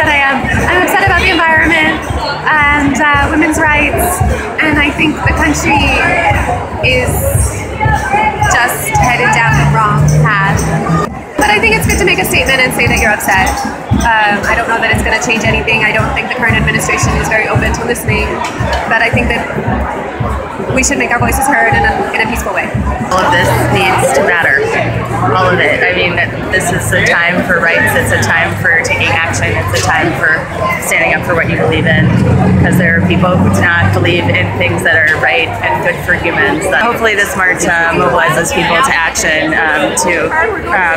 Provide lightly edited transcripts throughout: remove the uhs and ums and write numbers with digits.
upset I am. I'm upset about the environment and women's rights, and I think the country is just headed down the wrong path. But I think it's good to make a statement and say that you're upset. I don't know that it's going to change anything. I don't think the current administration is very open to listening, but I think that we should make our voices heard in a peaceful way. All of this needs to matter. All of it. I mean, this is a time for rights. It's a time for taking action. It's a time for standing up for what you believe in. Because there are people who do not believe in things that are right and good for humans. Hopefully this march mobilizes people to action, to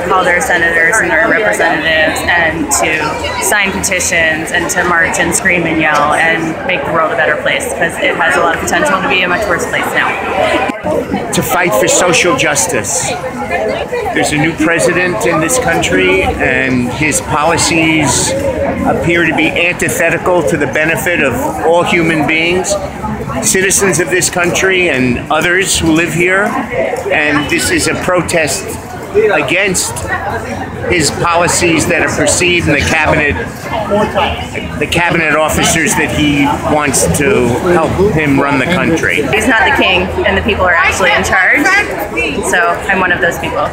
call their senators and their representatives and to sign petitions and to march and scream and yell and make the world a better place, because it has a lot of potential to be a much worse place now. To fight for social justice. There's a new president in this country, and his policies appear to be antithetical to the benefit of all human beings, citizens of this country and others who live here. And this is a protest against his policies that are perceived in the cabinet officers that he wants to help him run the country. He's not the king, and the people are actually in charge. So I'm one of those people.